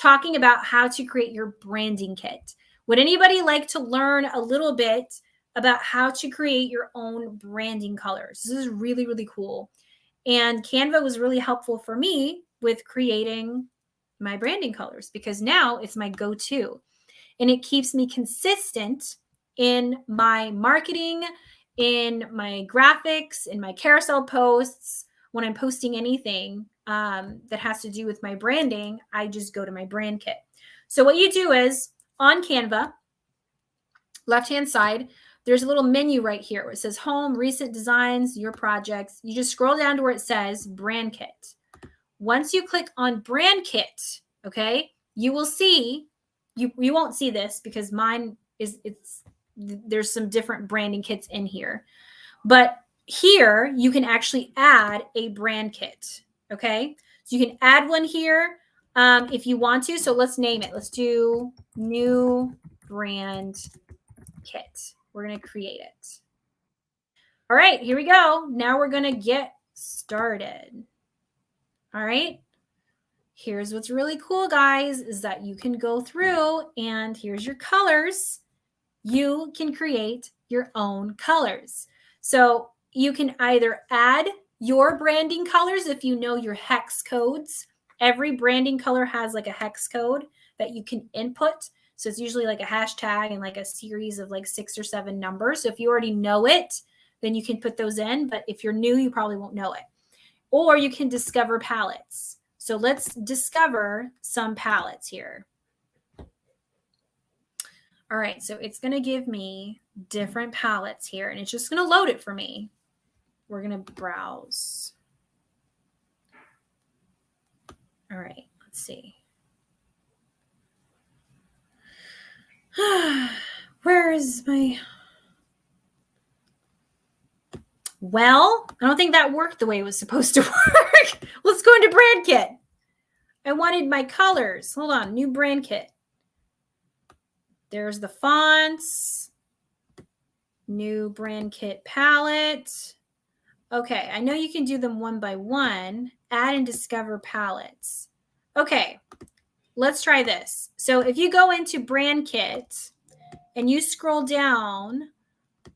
talking about how to create your branding kit. Would anybody like to learn a little bit about how to create your own branding colors? This is really, really cool. And Canva was really helpful for me with creating my branding colors because now it's my go-to. And it keeps me consistent in my marketing, in my graphics, in my carousel posts. When I'm posting anything that has to do with my branding, I just go to my brand kit. So what you do is on Canva, left-hand side, there's a little menu right here where it says home, recent designs, your projects. You just scroll down to where it says brand kit. Once you click on brand kit, okay, you will see, you won't see this because mine is, there's some different branding kits in here. But here you can actually add a brand kit, okay? So you can add one here if you want to. So let's name it. Let's do new brand kit. We're going to create it. All right, here we go. Now we're going to get started. All right. Here's what's really cool, guys, is that you can go through and here's your colors. You can create your own colors. So you can either add your branding colors if you know your hex codes. Every branding color has like a hex code that you can input. So it's usually like a hashtag and like a series of like 6 or 7 numbers. So if you already know it, then you can put those in. But if you're new, you probably won't know it. Or you can discover palettes. So let's discover some palettes here. All right, so it's going to give me different palettes here, and it's just going to load it for me. We're going to browse. All right, let's see. Where is my... Well, I don't think that worked the way it was supposed to work. Let's go into brand kit. I wanted my colors. Hold on, new brand kit. There's the fonts. New brand kit palette. Okay, I know you can do them one by one. Add and discover palettes. Okay, let's try this. So if you go into brand kit and you scroll down,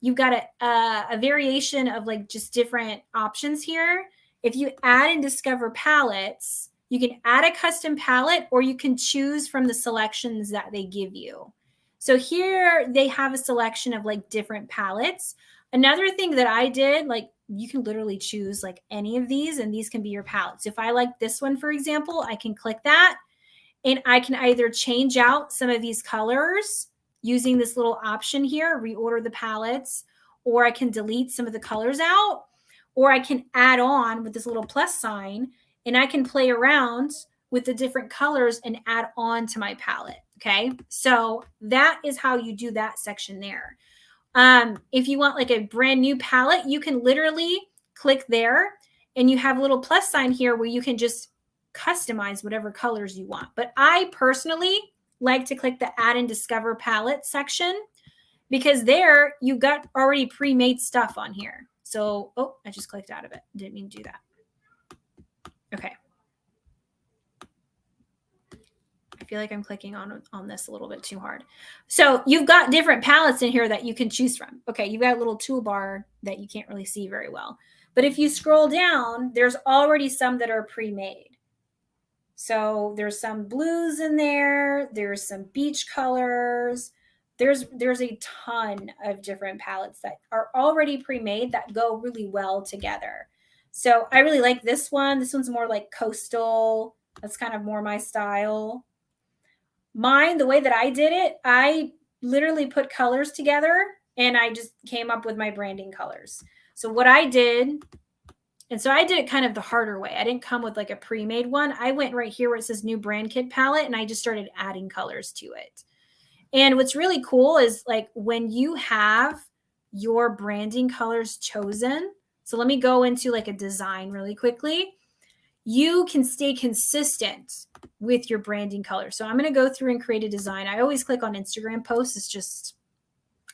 you've got a variation of like just different options here. If you add and discover palettes, you can add a custom palette or you can choose from the selections that they give you. So here they have a selection of like different palettes. Another thing that I did, like you can literally choose like any of these and these can be your palettes. If I like this one, for example, I can click that and I can either change out some of these colors using this little option here, reorder the palettes, or I can delete some of the colors out, or I can add on with this little plus sign and I can play around with the different colors and add on to my palette. Okay, so that is how you do that section there. If you want like a brand new palette, you can literally click there and you have a little plus sign here where you can just customize whatever colors you want. But I personally like to click the add and discover palette section because there you got already pre-made stuff on here. So, oh, I just clicked out of it. Didn't mean to do that. Okay. I feel like I'm clicking on this a little bit too hard. So you've got different palettes in here that you can choose from. Okay, you've got a little toolbar that you can't really see very well. But if you scroll down, there's already some that are pre-made. So there's some blues in there. There's some beach colors. There's a ton of different palettes that are already pre-made that go really well together. So I really like this one. This one's more like coastal. That's kind of more my style. Mine, the way that I did it, I literally put colors together and I just came up with my branding colors. So what I did, and so I did it kind of the harder way. I didn't come with like a pre-made one. I went right here where it says new brand kit palette and I just started adding colors to it. And what's really cool is like when you have your branding colors chosen. So let me go into like a design really quickly. You can stay consistent with your branding color. So I'm going to go through and create a design. I always click on Instagram posts. It's just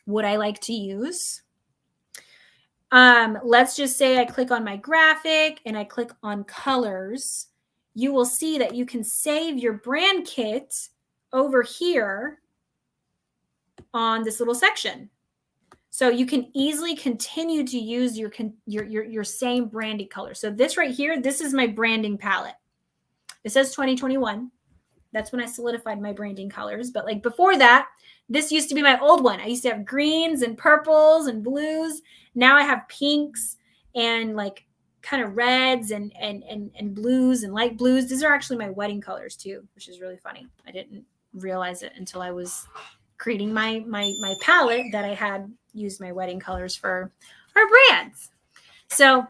what I like to use. Let's just say I click on my graphic and I click on colors you will see that you can save your brand kit over here on this little section. So you can easily continue to use your same branding color. So this right here, this is my branding palette. It says 2021. That's when I solidified my branding colors. But like before that, this used to be my old one. I used to have greens and purples and blues. Now I have pinks and like kind of reds and blues and light blues. These are actually my wedding colors too, which is really funny. I didn't realize it until I was creating my palette that I had used my wedding colors for our brands. So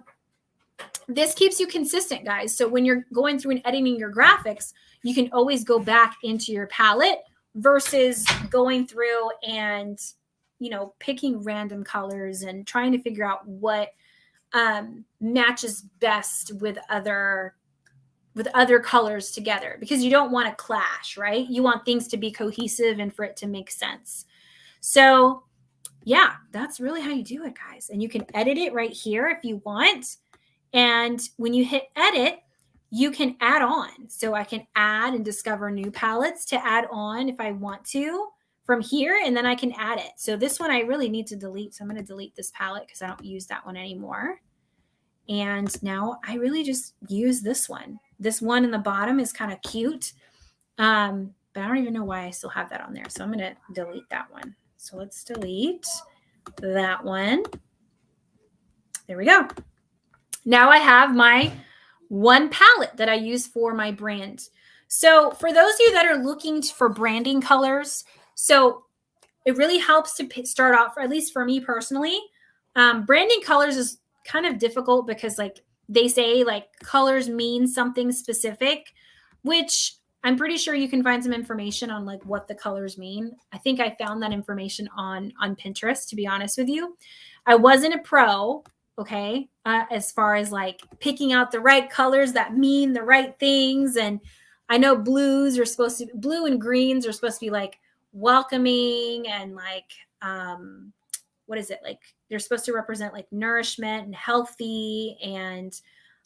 this keeps you consistent, guys. So when you're going through and editing your graphics, you can always go back into your palette versus going through and, you know, picking random colors and trying to figure out what matches best with other colors together, because you don't want to clash, right? You want things to be cohesive and for it to make sense. So yeah, that's really how you do it, guys. And you can edit it right here if you want. And when you hit edit, you can add on. So I can add and discover new palettes to add on if I want to from here, and then I can add it. So this one I really need to delete. So I'm going to delete this palette because I don't use that one anymore. And now I really just use this one. This one in the bottom is kind of cute. But I don't even know why I still have that on there. So I'm going to delete that one. So let's delete that one. There we go. Now I have my one palette that I use for my brand. So for those of you that are looking for branding colors, so it really helps to start off, at least for me personally. Branding colors is kind of difficult because like they say like colors mean something specific, which I'm pretty sure you can find some information on like what the colors mean. I think I found that information on Pinterest, to be honest with you. I wasn't a pro, okay, as far as like picking out the right colors that mean the right things. And I know blue and greens are supposed to be like welcoming and like, what is it? Like they're supposed to represent like nourishment and healthy and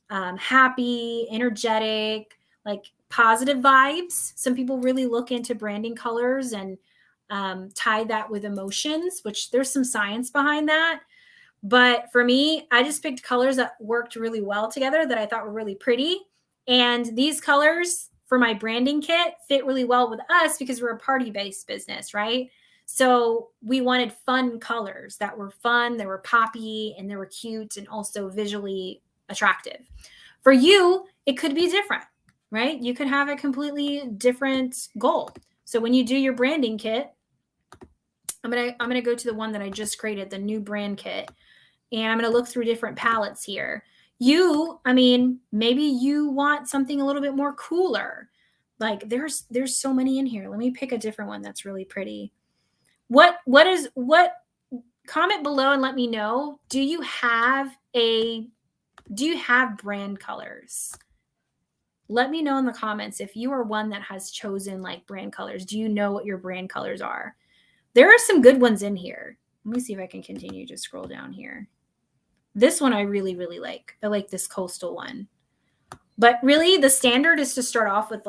happy, energetic, like positive vibes. Some people really look into branding colors and tie that with emotions, which there's some science behind that. But for me, I just picked colors that worked really well together that I thought were really pretty. And these colors for my branding kit fit really well with us because we're a party-based business, right? So we wanted fun colors that were fun, they were poppy, and they were cute and also visually attractive. For you, it could be different, right? You could have a completely different goal. So when you do your branding kit, I'm gonna go to the one that I just created, the new brand kit, and I'm gonna look through different palettes here. Maybe you want something a little bit more cooler. Like there's so many in here. Let me pick a different one that's really pretty. What comment below and let me know. Do you have brand colors? Let me know in the comments if you are one that has chosen like brand colors. Do you know what your brand colors are? There are some good ones in here. Let me see if I can continue to scroll down here. This one I really, really like. I like this coastal one. But really the standard is to start off with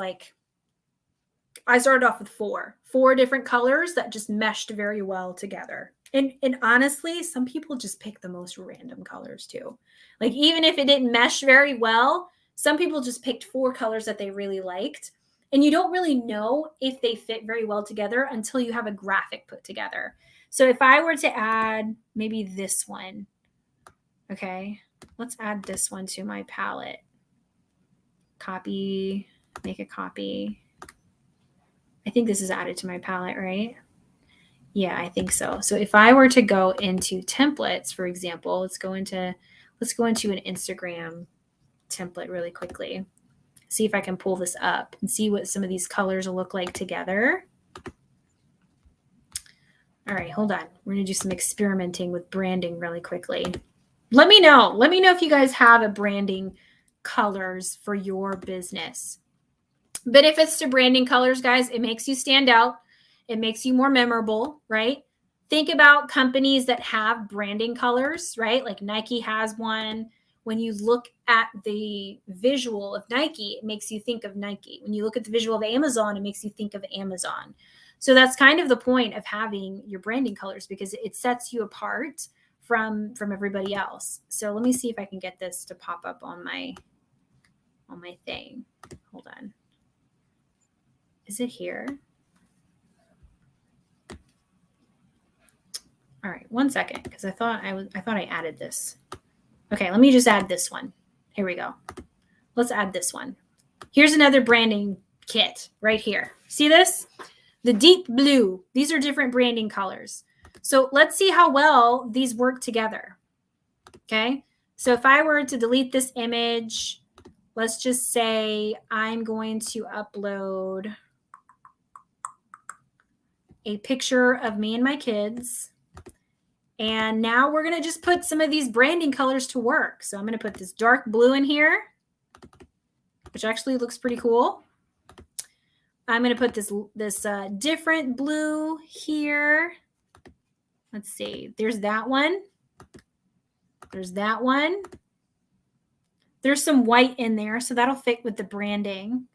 I started off with four different colors that just meshed very well together. And honestly, some people just pick the most random colors too. Like even if it didn't mesh very well, some people just picked 4 colors that they really liked. And you don't really know if they fit very well together until you have a graphic put together. So if I were to add maybe this one, okay, let's add this one to my palette. Copy, make a copy. I think this is added to my palette, right? Yeah, I think so. So if I were to go into templates, for example, let's go into an Instagram template really quickly. See if I can pull this up and see what some of these colors will look like together. All right, hold on. We're going to do some experimenting with branding really quickly. Let me know. Let me know if you guys have a branding colors for your business. But if it's to branding colors, guys, it makes you stand out. It makes you more memorable, right? Think about companies that have branding colors, right? Like Nike has one, when you look at the visual of Nike, it makes you think of Nike. When you look at the visual of Amazon, it makes you think of Amazon. So that's kind of the point of having your branding colors, because it sets you apart from everybody else. So let me see if I can get this to pop up on my thing. Hold on. Is it here? All right, 1 second, because I thought I added this. Okay, let me just add this one. Here we go. Let's add this one. Here's another branding kit right here. See this? The deep blue. These are different branding colors. So let's see how well these work together. Okay, so if I were to delete this image, let's just say I'm going to upload a picture of me and my kids. And now we're going to just put some of these branding colors to work. So I'm going to put this dark blue in here, which actually looks pretty cool. I'm going to put this different blue here. Let's see. There's that one. There's that one. There's some white in there, so that'll fit with the branding.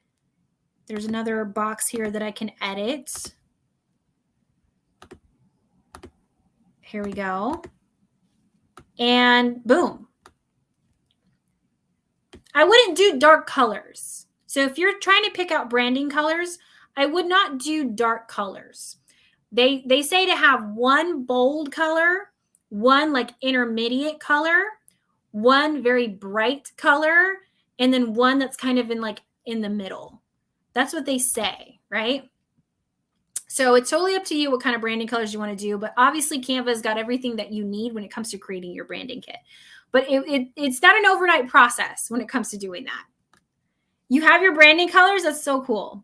There's another box here that I can edit. Here we go. And boom. I wouldn't do dark colors. So if you're trying to pick out branding colors, I would not do dark colors. They say to have one bold color, one like intermediate color, one very bright color, and then one that's kind of in the middle. That's what they say, right? So it's totally up to you what kind of branding colors you want to do. But obviously Canva's got everything that you need when it comes to creating your branding kit. But it's not an overnight process when it comes to doing that. You have your branding colors. That's so cool.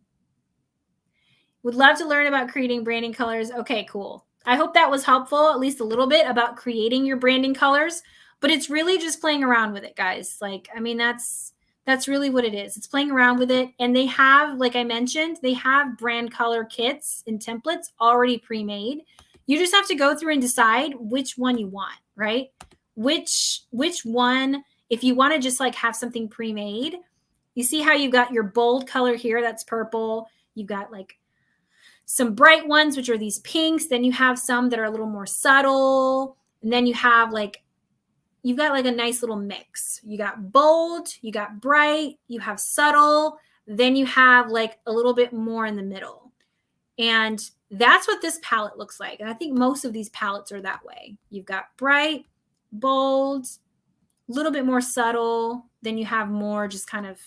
Would love to learn about creating branding colors. Okay, cool. I hope that was helpful, at least a little bit, about creating your branding colors. But it's really just playing around with it, guys. That's really what it is. It's playing around with it. And they have, like I mentioned, they have brand color kits and templates already pre-made. You just have to go through and decide which one you want, right? Which one, if you want to just have something pre-made, you see how you've got your bold color here, that's purple. You've got some bright ones, which are these pinks. Then you have some that are a little more subtle. And then you have you've got a nice little mix. You got bold, you got bright, you have subtle, then you have a little bit more in the middle. And that's what this palette looks like. And I think most of these palettes are that way. You've got bright, bold, a little bit more subtle, then you have more just kind of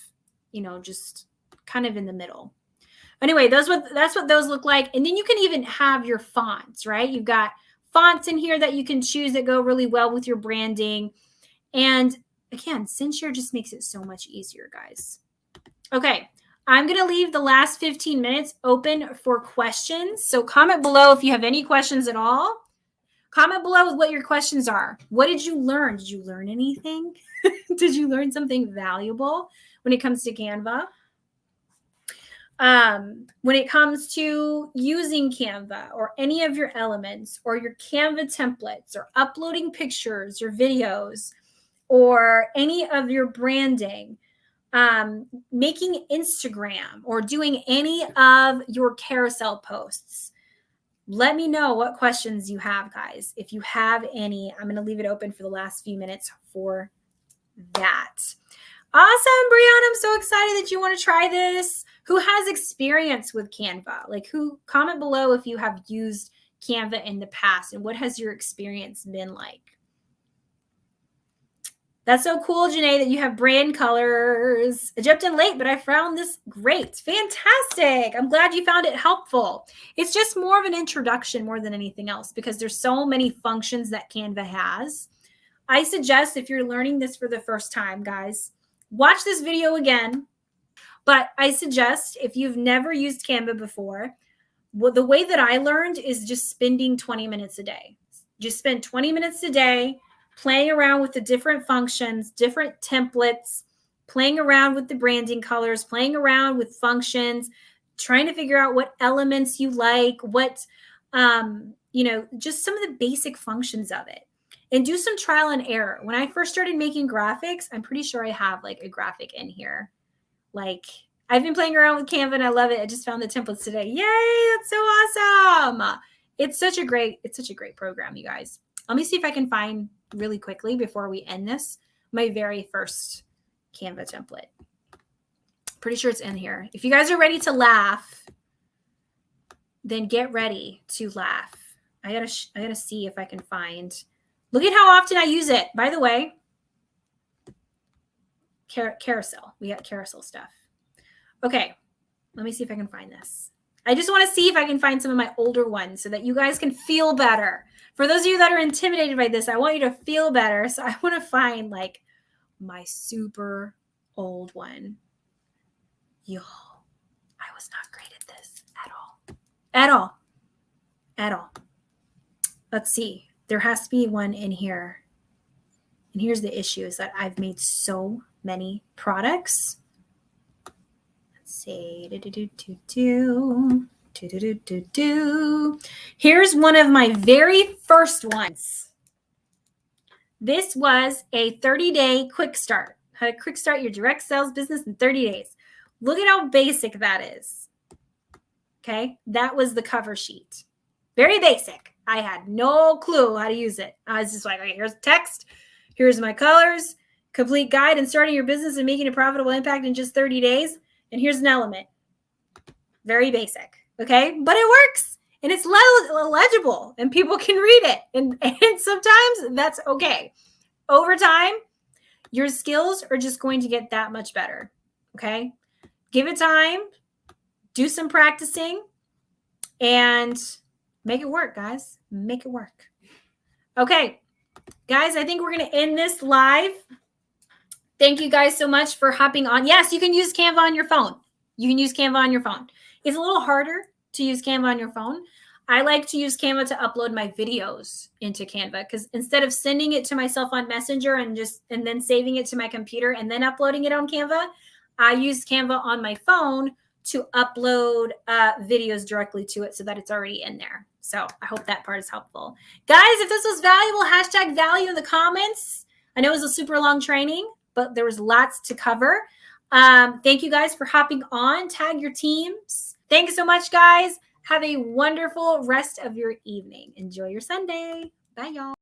in the middle. Anyway, that's what those look like. And then you can even have your fonts, right? You've got fonts in here that you can choose that go really well with your branding. And again, SendShare just makes it so much easier, guys. Okay, I'm going to leave the last 15 minutes open for questions. So comment below if you have any questions at all. Comment below with what your questions are. What did you learn? Did you learn anything? Did you learn something valuable when it comes to Canva? When it comes to using Canva or any of your elements or your Canva templates or uploading pictures or videos or any of your branding, making Instagram or doing any of your carousel posts, let me know what questions you have, guys. If you have any, I'm going to leave it open for the last few minutes for that. Awesome, Brianna. I'm so excited that you want to try this. Who has experience with Canva? Who comment below if you have used Canva in the past and what has your experience been like? That's so cool, Janae, that you have brand colors. I jumped in late, but I found this great. Fantastic. I'm glad you found it helpful. It's just more of an introduction more than anything else because there's so many functions that Canva has. I suggest if you're learning this for the first time, guys, watch this video again. But I suggest if you've never used Canva before, the way that I learned is just spending 20 minutes a day. Just spend 20 minutes a day playing around with the different functions, different templates, playing around with the branding colors, playing around with functions, trying to figure out what elements you like, what, just some of the basic functions of it. and do some trial and error. When I first started making graphics, I'm pretty sure I have like a graphic in here. Like I've been playing around with Canva and I love it. I just found the templates today. Yay, that's so awesome. It's such a great program, you guys. Let me see if I can find really quickly before we end this, my very first Canva template. Pretty sure it's in here. If you guys are ready to laugh, then get ready to laugh. I gotta see if I can find. Look at how often I use it. By the way, carousel. We got carousel stuff. Okay, let me see if I can find this. I just want to see if I can find some of my older ones so that you guys can feel better. For those of you that are intimidated by this, I want you to feel better. So I want to find like my super old one. Y'all, I was not great at this at all. At all. At all. Let's see. There has to be one in here. And here's the issue is that I've made so many products. Let's see. Here's one of my very first ones. This was a 30-day quick start. How to quick start your direct sales business in 30 days. Look at how basic that is. Okay, that was the cover sheet. Very basic. I had no clue how to use it. I was just like, okay, here's text. Here's my colors. Complete guide in starting your business and making a profitable impact in just 30 days. And here's an element. Very basic. Okay, but it works. And it's legible. And people can read it. And sometimes that's okay. Over time, your skills are just going to get that much better. Okay, give it time. Do some practicing. And make it work, guys. Make it work. Okay, guys, I think we're going to end this live. Thank you guys so much for hopping on. Yes, you can use Canva on your phone. You can use Canva on your phone. It's a little harder to use Canva on your phone. I like to use Canva to upload my videos into Canva because instead of sending it to myself on Messenger and then saving it to my computer and then uploading it on Canva, I use Canva on my phone to upload videos directly to it so that it's already in there. So I hope that part is helpful. Guys, if this was valuable, hashtag value in the comments. I know it was a super long training, but there was lots to cover. Thank you guys for hopping on. Tag your teams. Thank you so much, guys. Have a wonderful rest of your evening. Enjoy your Sunday. Bye, y'all.